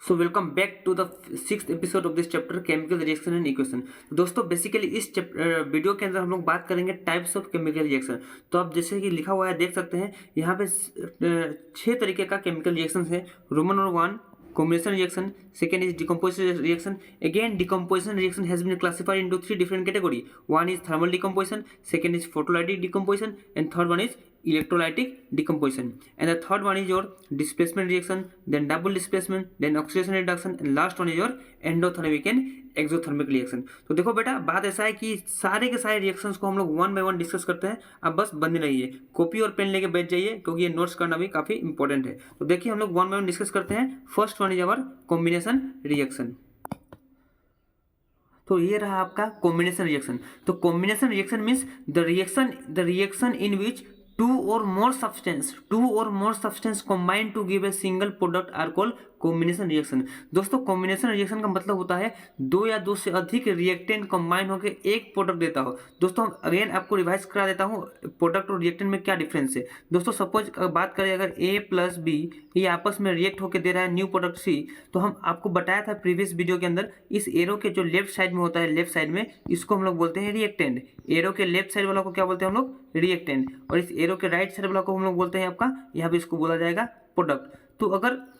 So welcome back to the 6th episode of this chapter chemical reaction and equation. तो दोस्तों basically इस video के अंदर हम लोग बात करेंगे टाइप्स ऑफ केमिकल रिएक्शन। तो आप जैसे कि लिखा हुआ है देख सकते हैं यहाँ पे 6 तरीके का केमिकल रिएक्शन है। Roman number 1 combination reaction, second is decomposition reaction. Again decomposition reaction has been classified into 3 different category. One is thermal decomposition, second is photolytic decomposition, and third one is electrolytic decomposition. And the third one is your displacement reaction, then double displacement, then oxidation reduction, and last one is your endothermic and exothermic reaction. तो देखो बेटा बात ऐसा है कि सारे के सारे रिएक्शंस को हम लोग वन बाय वन डिस्कस करते हैं। अब बस बंद रहिए, कॉपी और पेन लेके बैठ जाइए क्योंकि ये नोट्स करना भी काफी इंपॉर्टेंट है। तो देखिए हम लोग वन बाय वन डिस्कस करते हैं। First one is our combination reaction. तो ये रहा आपका कॉम्बिनेशन रिएक्शन। तो combination reaction means the reaction in which two or more substance combine to give a single product are called combination reaction. दोस्तों combination reaction का मतलब होता है दो या दो से अधिक रिएक्टेंट कंबाइन होकर एक प्रोडक्ट देता हो। दोस्तों अगेन आपको रिवाइज करा देता हूँ प्रोडक्ट और रिएक्टेंट में क्या डिफरेंस है। दोस्तों सपोज बात करें अगर A प्लस बी ये आपस में रिएक्ट होकर दे रहा है न्यू प्रोडक्ट C, तो हम आपको बताया था प्रीवियस वीडियो के अंदर इस एरो के जो लेफ्ट साइड में होता है, लेफ्ट साइड में इसको हम लोग बोलते हैं रिएक्टेंट। एरो के लेफ्ट साइड वाला को क्या बोलते हैं हम लोग? रिएक्टेंट। और इस एरो के राइट साइड वाला को हम लोग बोलते हैं आपका, यहाँ पे इसको बोला जाएगा प्रोडक्ट।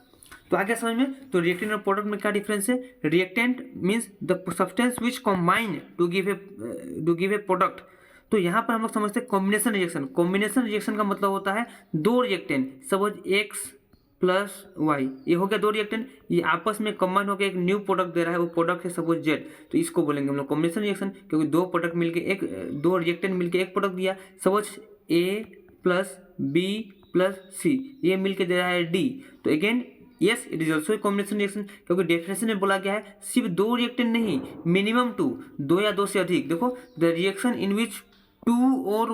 तो आगे समझ में, तो रिएक्टेंट और प्रोडक्ट में क्या डिफरेंस है? Reactant means the substance which combine to give a product. तो यहाँ पर हम लोग समझते हैं कॉम्बिनेशन रिएक्शन। कॉम्बिनेशन रिएक्शन का मतलब होता है दो reactant, suppose X plus Y, ये हो गया दो रिएक्टेंट, ये आपस में कंबाइन होकर एक न्यू प्रोडक्ट दे रहा है, वो प्रोडक्ट है सपोज जेड। तो इसको बोलेंगे हम लोग कॉम्बिनेशन रिएक्शन, क्योंकि दो प्रोडक्ट मिलके दो रिएक्टेंट मिलके एक प्रोडक्ट दिया। सपोज ए प्लस बी प्लस सी, ये मिलके दे रहा है डी। तो again yes it is also combination reaction, क्योंकि डेफिनेशन में बोला गया है सिर्फ दो रिएक्टेंट नहीं, मिनिमम टू, दो या दो से अधिक। देखो the reaction in which two or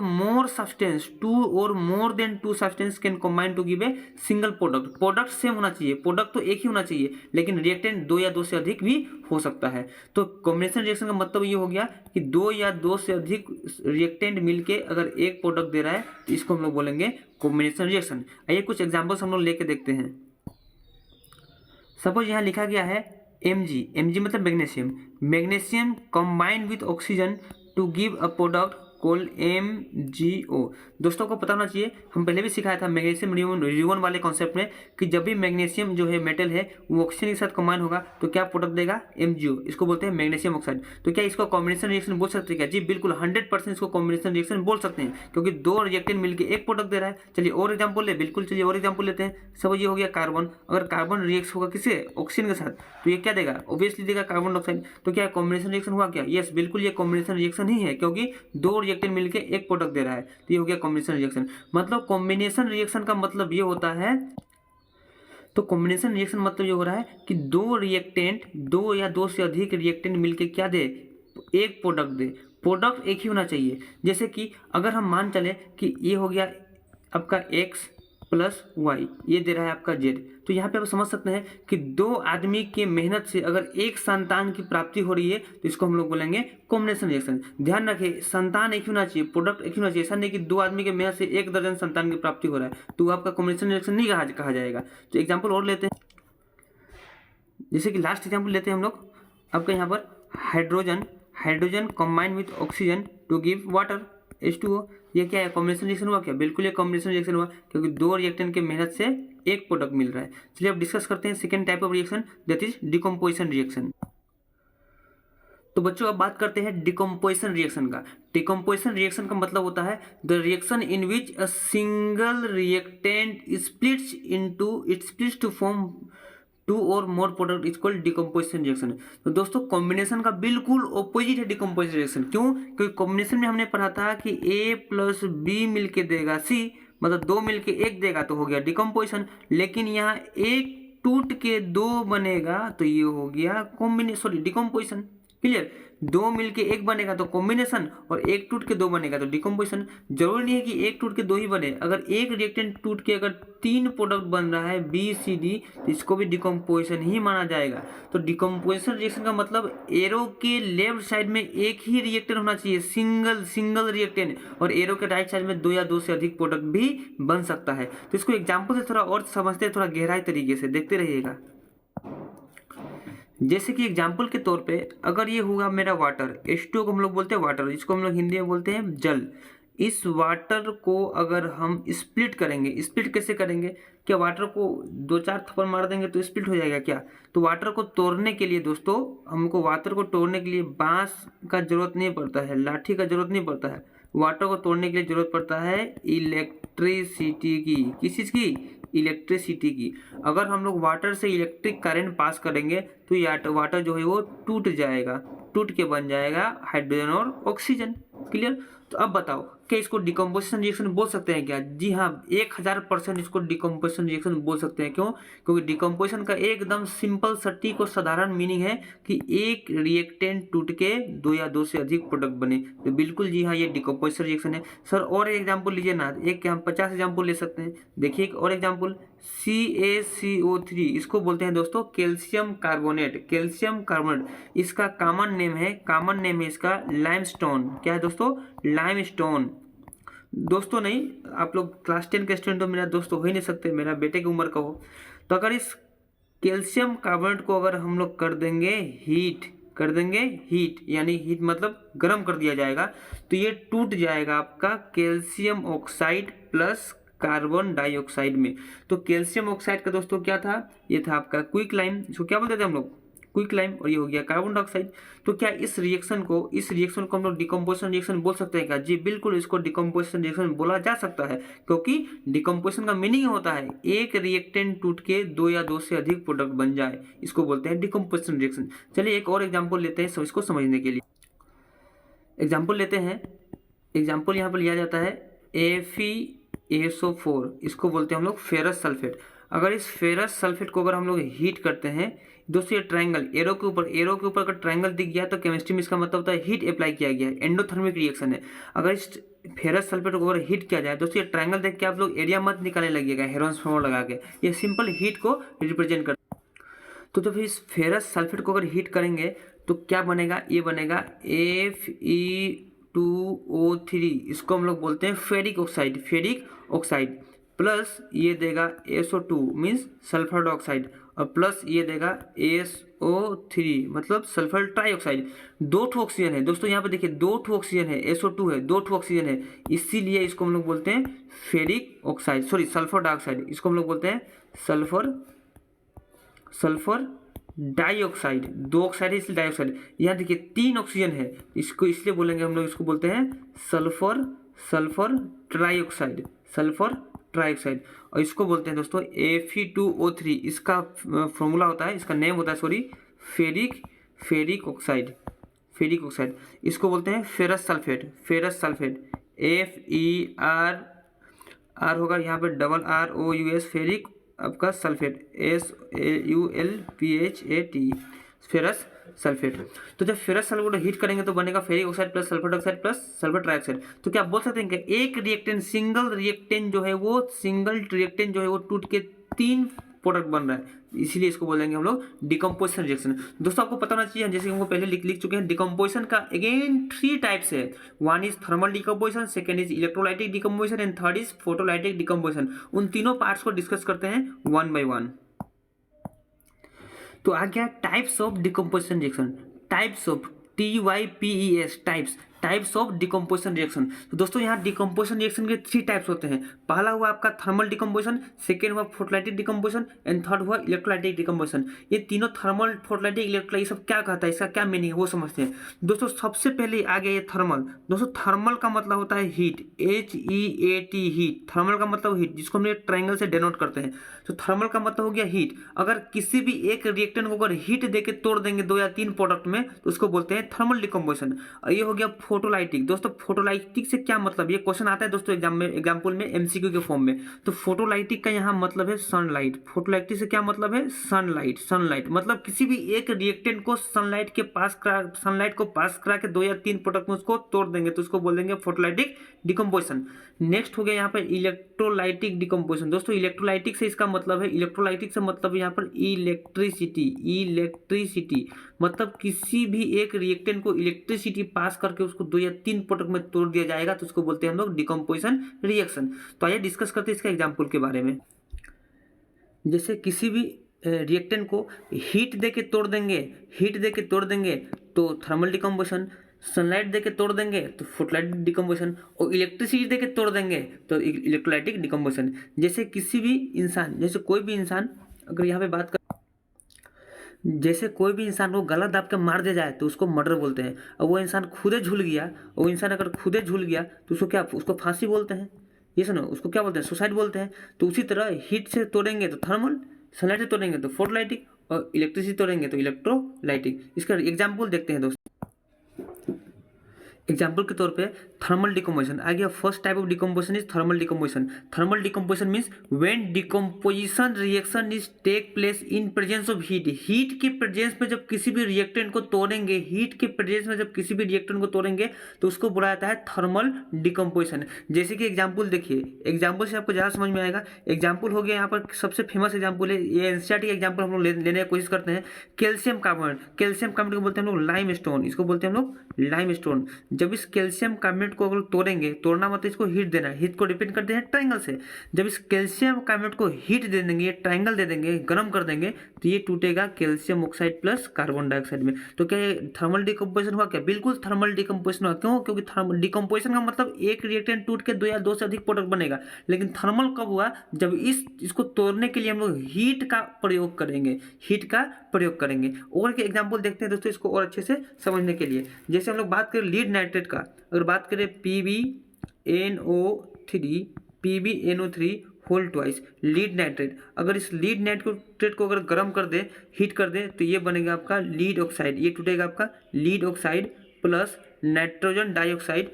more than two substance can combine to give a single product। Product same होना चाहिए, प्रोडक्ट तो एक ही होना चाहिए, लेकिन रिएक्टेंट दो या दो से अधिक भी हो सकता है। तो कॉम्बिनेशन रिएक्शन का मतलब ये हो गया कि दो या दो से अधिक रिएक्टेंट मिलके अगर एक प्रोडक्ट दे रहा है तो इसको हम लोग बोलेंगे कॉम्बिनेशन रिएक्शन। आइए कुछ एग्जाम्पल्स हम लोग लेके देखते हैं। सपोज यहाँ लिखा गया है Mg मतलब magnesium combine with oxygen to give a product called MgO। दोस्तों को पता होना चाहिए, हम पहले भी सिखाया था मैग्नीशियम रियून वाले कॉन्सेप्ट में कि जब भी मैग्नीशियम जो है मेटल है वो ऑक्सीजन के साथ कंबाइन होगा तो क्या प्रोडक्ट देगा? MgO। इसको बोलते हैं मैग्नीशियम ऑक्साइड। तो क्या इसको कॉम्बिनेशन रिएक्शन बोल सकते हैं क्या? जी बिल्कुल 100% इसको कॉम्बिनेशन रिएक्शन बोल सकते हैं, क्योंकि दो रिएक्टेंट मिलकर एक प्रोडक्ट दे रहा है। चलिए और एग्जाम्पल ले, बिल्कुल चलिए और एग्जाम्पल लेते हैं। सब ये हो गया कार्बन। अगर कार्बन रिएक्ट होगा किससे? ऑक्सीजन के साथ, तो ये क्या देगा? ऑब्वियसली देगा कार्बन डाइऑक्साइड। तो क्या कॉम्बिनेशन रिएक्शन हुआ क्या? यस बिल्कुल ये कॉम्बिनेशन रिएक्शन ही है, क्योंकि दो रिएक्टेंट मिलकर एक प्रोडक्ट दे रहा है। तो ये हो गया कॉम्बिनेशन रिएक्शन। मतलब कॉम्बिनेशन रिएक्शन का मतलब ये होता है, तो कॉम्बिनेशन रिएक्शन मतलब ये हो रहा है कि दो रिएक्टेंट, दो या दो से अधिक रिएक्टेंट मिलके क्या दे? एक प्रोडक्ट दे। प्रोडक्ट एक ही होना चाहिए। जैसे कि अगर हम मान चले कि ये हो गया आपका x प्लस वाई, ये दे रहा है आपका z, तो यहाँ पे आप समझ सकते हैं कि दो आदमी के मेहनत से अगर एक संतान की प्राप्ति हो रही है तो इसको हम लोग बोलेंगे कॉम्बिनेशन रिएक्शन। ध्यान रखें संतान एक ही होना चाहिए, प्रोडक्ट एक ही होना चाहिए। ऐसा नहीं कि दो आदमी के मेहनत से 1 दर्जन संतान की प्राप्ति हो रहा है तो आपका कॉम्बिनेशन रिएक्शन नहीं कहा जाएगा। तो एग्जाम्पल और लेते हैं, जैसे कि लास्ट एग्जाम्पल लेते हैं हम लोग। आपका यहाँ पर hydrogen combine with oxygen to give water H2O। ये क्या है? कॉम्बिनेशन रिएक्शन हुआ क्या? बिल्कुल ये कॉम्बिनेशन रिएक्शन हुआ, क्योंकि दो रिएक्टेंट के मेहनत से एक प्रोडक्ट मिल रहा है। चलिए अब डिस्कस करते हैं second type of reaction, that is decomposition reaction. तो बच्चों अब बात करते हैं डिकम्पोजिशन रिएक्शन का। डिकम्पोजिशन रिएक्शन का मतलब होता है the reaction in which a single reactant splits to form two और more product is called decomposition reaction. तो दोस्तों कॉम्बिनेशन का बिल्कुल ऑपोजिट है डिकम्पोजिशन रिएक्शन। क्यों? क्योंकि कॉम्बिनेशन में हमने पढ़ा था कि A प्लस बी मिलके देगा C, मतलब दो मिलके एक देगा तो हो गया डिकम्पोजिशन। लेकिन यहाँ एक टूट के दो बनेगा तो ये हो गया डिकम्पोजिशन। क्लियर? दो मिलके एक बनेगा तो कॉम्बिनेशन, और एक टूट के दो बनेगा तो डिकम्पोजिशन। जरूरी नहीं है कि एक टूट के दो ही बने, अगर एक रिएक्टेंट टूट के अगर 3 प्रोडक्ट बन रहा है B, C, D तो इसको भी डिकम्पोजिशन ही माना जाएगा। तो डिकम्पोजिशन रिएक्शन का मतलब एरो के लेफ्ट साइड में एक ही रिएक्टेंट होना चाहिए, सिंगल रिएक्टेंट, और एरो के राइट साइड में दो या दो से अधिक प्रोडक्ट भी बन सकता है। तो इसको एग्जाम्पल से थोड़ा और समझते हैं, थोड़ा गहराई तरीके से देखते रहिएगा। जैसे कि एग्जाम्पल के तौर पे अगर ये हुआ मेरा वाटर, H2 को हम लोग बोलते हैं वाटर, जिसको हम लोग हिंदी में बोलते हैं जल। इस वाटर को अगर हम स्प्लिट करेंगे, स्प्लिट कैसे करेंगे? क्या वाटर को दो चार थप्पड़ मार देंगे तो स्प्लिट हो जाएगा क्या? तो वाटर को तोड़ने के लिए दोस्तों, हमको वाटर को तोड़ने के लिए बांस का जरूरत नहीं पड़ता है, लाठी का जरूरत नहीं पड़ता है। वाटर को तोड़ने के लिए जरूरत पड़ता है इलेक्ट्रिसिटी की। किस चीज़ की? इलेक्ट्रिसिटी की। अगर हम लोग वाटर से इलेक्ट्रिक करंट पास करेंगे तो ये वाटर जो है वो टूट जाएगा, टूट के बन जाएगा हाइड्रोजन और ऑक्सीजन। क्लियर? तो अब बताओ क्या इसको डिकम्पोजिशन रिएक्शन बोल सकते हैं क्या? जी हाँ, 1000% इसको डिकम्पोजिशन रिएक्शन बोल सकते हैं। क्यों? क्योंकि डिकम्पोजिशन का एकदम सिंपल, सटीक और साधारण मीनिंग है कि एक रिएक्टेंट टूट के दो या दो से अधिक प्रोडक्ट बने। तो बिल्कुल जी हाँ, ये डिकम्पोजिशन रिएक्शन है। सर और एग्जाम्पल लीजिए ना, एक हम 50 एग्जाम्पल ले सकते हैं। देखिए एक और एग्जाम्पल, CaCO3, इसको बोलते हैं दोस्तों कैल्शियम कार्बोनेट। कैल्शियम कार्बोनेट इसका कॉमन नेम है इसका लाइमस्टोन। क्या है दोस्तों? लाइमस्टोन। दोस्तों नहीं, आप लोग क्लास 10 के स्टूडेंट हो, मेरा दोस्त हो ही नहीं सकते, मेरा बेटे की उम्र का हो। तो अगर इस कैल्शियम कार्बोनेट को अगर हम लोग कर देंगे हीट, यानी हीट मतलब गर्म कर दिया जाएगा, तो ये टूट जाएगा आपका calcium oxide plus carbon dioxide में। तो कैल्शियम ऑक्साइड का दोस्तों क्या था? ये था आपका क्विक लाइम, इसको क्या बोलते थे हम लोग? Quick lime. और ये हो गया कार्बन डाइऑक्साइड। तो क्या इस रिएक्शन को हम लोग डिकम्पोजिशन रिएक्शन बोल सकते हैं क्या? जी बिल्कुल, इसको डिकम्पोजिशन रिएक्शन बोला जा सकता है, क्योंकि डिकम्पोजिशन का मीनिंग होता है एक रिएक्टेंट टूट के दो या दो से अधिक प्रोडक्ट बन जाए, इसको बोलते हैं डिकम्पोजिशन रिएक्शन। चलिए एक और एग्जाम्पल लेते हैं इसको समझने के लिए। एग्जाम्पल लेते हैं, एग्जाम्पल यहाँ पर लिया जाता है FeSO4, इसको बोलते हैं हम लोग फेरस सल्फेट। अगर इस फेरस सल्फेट को अगर हम लोग हीट करते हैं दोस्तों, ये ट्रायंगल एरो के ऊपर अगर ट्रायंगल दिख गया तो केमिस्ट्री में इसका मतलब होता है हीट अप्लाई किया गया है, एंडोथर्मिक रिएक्शन है। अगर इस फेरस सल्फेट को अगर हीट किया जाए दोस्तों, ये ट्रायंगल देख के आप लोग एरिया मत निकालने लगिएगा हेरोन्स फॉर्मूला लगा के, ये सिंपल हीट को रिप्रेजेंट करता है। तो फिर इस फेरस सल्फेट को अगर हीट करेंगे तो क्या बनेगा? ये बनेगा Fe2O3, इसको हम लोग बोलते हैं फेरिक ऑक्साइड प्लस ये देगा SO2 मीन्स सल्फर डाइऑक्साइड, और प्लस ये देगा SO3 मतलब सल्फर ट्राइऑक्साइड। दो ठो ऑक्सीजन है दोस्तों, यहाँ पे देखिए दो ठो ऑक्सीजन है, SO2 है, दो ठो ऑक्सीजन है, इसीलिए इसको हम लोग बोलते हैं ferric oxide, sorry sulphur dioxide, इसको हम लोग बोलते हैं सल्फर डाइऑक्साइड। दो ऑक्साइड है इसलिए डाइऑक्साइड। यहाँ देखिए तीन ऑक्सीजन है, इसको इसलिए बोलेंगे हम लोग, इसको बोलते हैं सल्फर ट्राइऑक्साइड, और इसको बोलते हैं दोस्तों Fe2O3। इसका फॉर्मूला होता है, इसका नेम होता है सॉरी फेरिक ऑक्साइड। इसको बोलते हैं फेरस सल्फेट FeR होगा यहाँ पे ROUS फेरिक आपका सल्फेट SAULPHAT फेरस सल्फेट। तो जब फेरस सल्फेट हीट करेंगे तो बनेगा ferric oxide plus sulphur dioxide plus sulphur trioxide. तो क्या आप बोल सकते हैं कि एक रिएक्टेंट सिंगल रिएक्टेंट जो है वो टूट के तीन प्रोडक्ट बन रहा है, इसीलिए इसको बोलेंगे हम लोग डिकम्पोजिशन रिएक्शन। दोस्तों आपको पता होना चाहिए, जैसे हमको पहले लिख चुके हैं, डिकम्पोजिशन का अगेन 3 टाइप्स है। One is thermal decomposition, second is electrolytic decomposition and third is photolytic decomposition. उन तीनों पार्ट्स को डिस्कस करते हैं वन बाय वन। तो आ गया types of decomposition reaction, types of types of decomposition reaction. तो दोस्तों यहाँ डिकम्पोजिशन रिएक्शन के 3 टाइप्स होते हैं। पहला हुआ आपका थर्मल डिकम्पोजिशन, सेकेंड हुआ फोटोलाइटिक डिकम्पोजिशन एंड थर्ड हुआ इलेक्ट्रोलाइटिक डिकम्पोजिशन। ये तीनों थर्मल, फोटोलाइटिक, इलेक्ट्रोलाइटिक सब क्या कहता है, इसका क्या मीनिंग है वो समझते हैं। दोस्तों सबसे पहले आ गया ये थर्मल। दोस्तों थर्मल का मतलब होता है हीट, HEAT हीट। थर्मल का मतलब हीट, जिसको हम ट्रायंगल से डेनोट करते हैं। तो थर्मल का मतलब हो गया हीट। अगर किसी भी एक रिएक्टेंट को अगर हीट देके तोड़ देंगे 2 या 3 प्रोडक्ट में तो उसको बोलते हैं थर्मल डिकम्पोजिशन। और ये हो गया फोटोलाइटिक। दोस्तों फोटोलाइटिक से क्या मतलब, ये क्वेश्चन आता है दोस्तों एग्जाम्पल में MCQ के फॉर्म में। तो फोटोलाइटिक का यहाँ मतलब है सनलाइट। फोटोलाइटिक से क्या मतलब है? सनलाइट मतलब किसी भी एक रिएक्टेंट को सनलाइट को पास करा के 2 या 3 प्रोडक्ट में उसको तोड़ देंगे तो उसको बोल देंगे फोटोलाइटिक डिकम्पोजिशन। नेक्स्ट हो गया यहाँ पर इलेक्ट्रोलाइटिक डिकम्पोजिशन। दोस्तों इलेक्ट्रोलाइटिक से इसका मतलब है, इलेक्ट्रोलाइटिक से मतलब यहाँ पर इलेक्ट्रिसिटी मतलब किसी भी एक रिएक्टेंट को इलेक्ट्रिसिटी पास करके उसको 2 या 3 प्रोडक्ट में तोड़ दिया जाएगा तो उसको बोलते हैं हम लोग डिकम्पोजिशन रिएक्शन। तो आइए डिस्कस करते हैं इसका एग्जाम्पल के बारे में। जैसे किसी भी रिएक्टेंट को हीट दे के तोड़ देंगे तो थर्मल डिकम्पोजिशन, सनलाइट दे के तोड़ देंगे तो फोटोलाइटिक डिकम्पोजिशन, और इलेक्ट्रिसिटी दे के तोड़ देंगे तो इलेक्ट्रोलाइटिक डिकम्पोजिशन। जैसे कोई भी इंसान अगर यहाँ पे बात कर, जैसे कोई भी इंसान को गला दाब के मार दिया जाए तो उसको मर्डर बोलते हैं। और वो इंसान खुदे झूल गया, तो उसको फांसी बोलते हैं। ये सुनो, उसको क्या बोलते हैं? सुसाइड बोलते हैं। तो उसी तरह हीट से तोड़ेंगे तो थर्मल, सनलाइट से तोड़ेंगे तो फोटोलाइटिक, और इलेक्ट्रिसिटी तोड़ेंगे तो इलेक्ट्रोलाइटिक। इसका एग्जाम्पल देखते हैं दोस्तों। एग्जाम्पल के तौर पे थर्मल डिकम्पोजिशन आ गया। First type of decomposition is thermal decomposition. Thermal decomposition means when decomposition reaction is take place in presence of heat. Heat के प्रेजेंस में जब किसी भी रिएक्टेंट को तोड़ेंगे, तो उसको बुलाया जाता है थर्मल डिकम्पोजिशन। जैसे कि एग्जाम्पल देखिए, एग्जाम्पल से आपको ज़्यादा समझ में आएगा। एग्जाम्पल हो गया यहाँ पर सबसे फेमस एग्जाम्पल है, ये एनसीईआरटी का एग्जाम्पल हम लोग लेने की कोशिश करते हैं। कैल्शियम कार्बोनेट को बोलते हैं हम लोग लाइम स्टोन, इसको बोलते हैं हम लोग लाइम स्टोन। जब इस कैल्शियम कार्बोनेट को अगर तोड़ेंगे, तोड़ना मतलब इसको हीट देना है, हीट को डिपेंड करते हैं ट्रायंगल से। जब इस कैल्शियम कार्बोनेट को हीट दे देंगे, ट्रायंगल दे देंगे, गर्म कर देंगे, तो ये टूटेगा calcium oxide plus carbon dioxide में। तो क्या ये थर्मल डिकम्पोजिशन हुआ? क्या बिल्कुल थर्मल डिकम्पोजिशन हुआ। क्यों? क्योंकि थर्मल डिकम्पोजिशन का मतलब एक रिएक्टेंट टूट के दो या दो से अधिक प्रोडक्ट बनेगा। लेकिन थर्मल कब हुआ? जब इसको तोड़ने के लिए हम लोग हीट का प्रयोग करेंगे। और के एग्जाम्पल देखते हैं दोस्तों, इसको और अच्छे से समझने के लिए। जैसे हम लोग बात करें लीड नाइट्रेट का, अगर बात करें PbNO3 whole twice lead nitrate. अगर इस लीड नाइट्रेट को अगर गर्म कर दे, हीट कर दे, तो ये बनेगा आपका लीड ऑक्साइड। ये टूटेगा आपका lead oxide plus nitrogen dioxide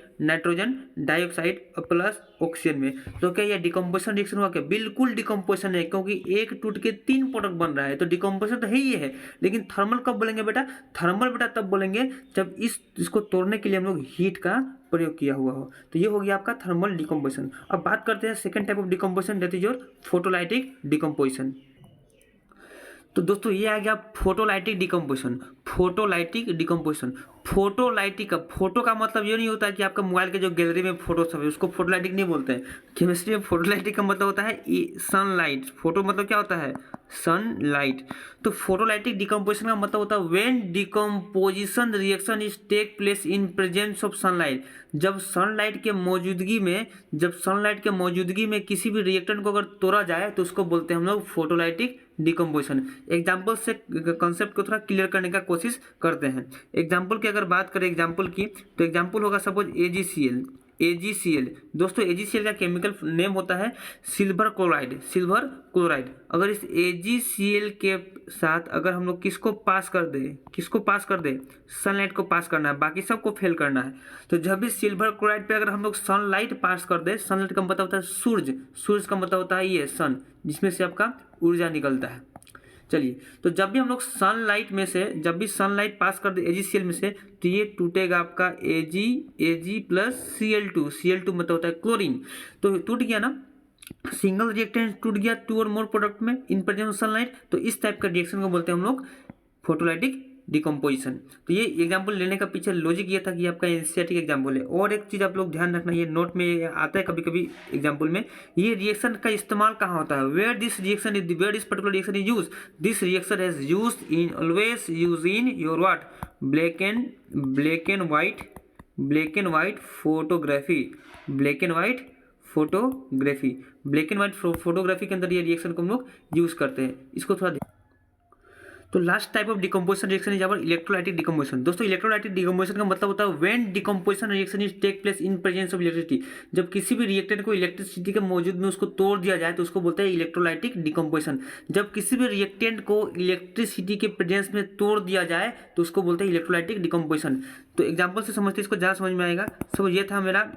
plus oxygen में। तो क्या यह डिकम्पोजिशन रिएक्शन हुआ? क्या बिल्कुल डिकम्पोजिशन है, क्योंकि एक टूट के 3 प्रोडक्ट बन रहा है, तो डिकम्पोजिशन तो है ही है। लेकिन थर्मल कब बोलेंगे बेटा? थर्मल तब बोलेंगे जब इसको तोड़ने के लिए हम लोग हीट का प्रयोग किया हुआ हो। तो ये हो गया आपका थर्मल डिकम्पोजिशन। अब बात करते हैं second type of decomposition, that is your photolytic decomposition. तो दोस्तों ये आ गया फोटोलाइटिक डिकम्पोजिशन। फोटोलाइटिक का फोटो का मतलब ये नहीं होता है कि आपका मोबाइल के जो गैलरी में फोटो सब है उसको फोटोलाइटिक नहीं बोलते हैं। केमिस्ट्री में फोटोलाइटिक का मतलब होता है सनलाइट। फोटो मतलब क्या होता है? सनलाइट। तो फोटोलाइटिक डिकम्पोजिशन का मतलब होता है when decomposition reaction is take place in presence of sunlight. जब सनलाइट के मौजूदगी में किसी भी रिएक्टेंट को अगर तोड़ा जाए तो उसको बोलते हैं हम लोग फोटोलाइटिक डिकम्पोजिशन। एग्जाम्पल से कॉन्सेप्ट को थोड़ा क्लियर करने का कोशिश करते हैं। एग्जाम्पल की अगर बात करें तो एग्जाम्पल होगा सपोज AgCl। दोस्तों AgCl का केमिकल नेम होता है सिल्वर क्लोराइड। अगर इस AgCl के साथ अगर हम लोग किसको पास कर दे? सनलाइट को पास करना है, बाकी सबको फेल करना है। तो जब भी सिल्वर क्लोराइड पे अगर हम लोग सनलाइट पास कर दे, सनलाइट का मतलब होता है सूरज का मतलब होता है ये सन, जिसमें से आपका ऊर्जा निकलता है। चलिए, तो जब भी हम लोग सनलाइट पास कर दे AgCl में से, तो ये टूटेगा आपका Ag प्लस Cl2 मतलब होता है क्लोरीन। तो टूट गया ना, सिंगल रिएक्टेंट टूट गया 2 और मोर प्रोडक्ट में इन प्रेजेंस ऑफ सनलाइट। तो इस टाइप का रिएक्शन को बोलते हैं हम लोग फोटोलाइटिक डिकम्पोजिशन। तो ये एग्जाम्पल लेने का पीछे लॉजिक ये था कि आपका एनसीईआरटी का एग्जाम्पल है। और एक चीज़ आप लोग ध्यान रखना, ये नोट में आता है कभी कभी एग्जाम्पल में, ये रिएक्शन का इस्तेमाल कहाँ होता है? Where this particular reaction is use, this reaction has always use in your what? Black and white photography के अंदर ये रिएक्शन को हम लोग यूज करते हैं। इसको थोड़ा। तो last type of decomposition reaction is our electrolytic decomposition. दोस्तों इलेक्ट्रोलाइटिक डिकम्पोजिशन का मतलब होता है when decomposition reaction is take place in presence of electricity. जब किसी भी रिएक्टेंट को इलेक्ट्रिसिटी के मौजूद में उसको तोड़ दिया जाए तो उसको बोलते हैं इलेक्ट्रोलाइटिक डिकम्पोजिशन। जब किसी भी रिएक्टेंट को इलेक्ट्रिसिटी के प्रेजेंस में तोड़ दिया जाए तो उसको बोलते हैं इलेक्ट्रोलाइटिक डिकम्पोजिशन। तो एग्जाम्पल से समझते इसको ज़्यादा समझ में आएगा। सब ये था मेरा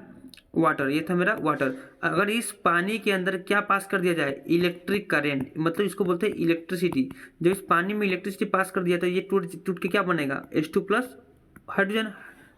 वाटर। अगर इस पानी के अंदर क्या पास कर दिया जाए? इलेक्ट्रिक करंट, मतलब इसको बोलते हैं इलेक्ट्रिसिटी। जब इस पानी में इलेक्ट्रिसिटी पास कर दिया तो ये टूट के क्या बनेगा? H2 plus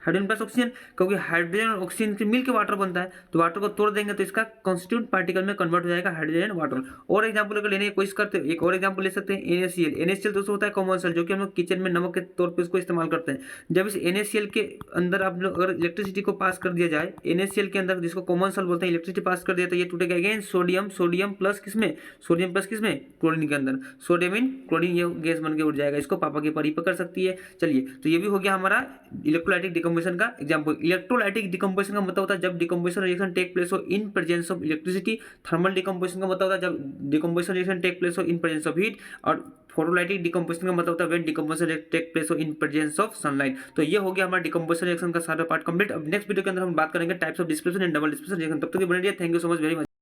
hydrogen plus oxygen, क्योंकि हाइड्रोजन और ऑक्सीजन के मिल के वाटर बनता है, तो वाटर को तोड़ देंगे तो इसका कॉन्स्टिट्यूट पार्टिकल में कन्वर्ट हो जाएगा हाइड्रोजन एंड वाटर। और एग्जाम्पल अगर लेने की कोशिश करते हैं, एक और एग्जाम्पल ले सकते हैं NaCl। NaCl दोस्तों होता है कॉमन सॉल्ट, जो कि हम लोग किचन में नमक के तौर पर इसको इस्तेमाल करते हैं। जब इस NaCl के अंदर आप लोग अगर इलेक्ट्रिसिटी को पास कर दिया जाए, NaCl के अंदर जिसको कॉमन सॉल्ट बोलते हैं, इलेक्ट्रिसिटी पास कर दिया तो ये टूटेगा अगेन सोडियम प्लस किसमें, क्लोरीन के अंदर, सोडियम इन क्लोरीन, ये गैस बन के उड़ जाएगा। इसको पापा की परी पकड़ सकती है। चलिए, तो ये भी हो गया हमारा इलेक्ट्रोलाइटिक डिकम्पोजिशन का एग्जांपल। इलेक्ट्रोलाइटिक डिकम्पोजिशन का मतलब होता है जब डिकम्पोजिशन रिएक्शन टेक प्लेस हो इन presence of electricity. Thermal decomposition का मतलब होता है जब डिकम्पोजिशन रिएक्शन टेक प्लेस हो इन प्रेजेंस ऑफ हीट। और फोटोलाइटिक डिकम्पोजिशन का मतलब होता है व्हेन डिकम्पोजिशन टेक प्लेस हो इन प्रेजेंस ऑफ सनलाइट। तो ये हो गया हमारा डिकम्पोजिशन रिएक्शन का सारा पार्ट कंप्लीट। अब नेक्स्ट वीडियो के अंदर हम बात करेंगे types of displacement and double displacement reaction. तब तक बने रहिए, thank you so much very much.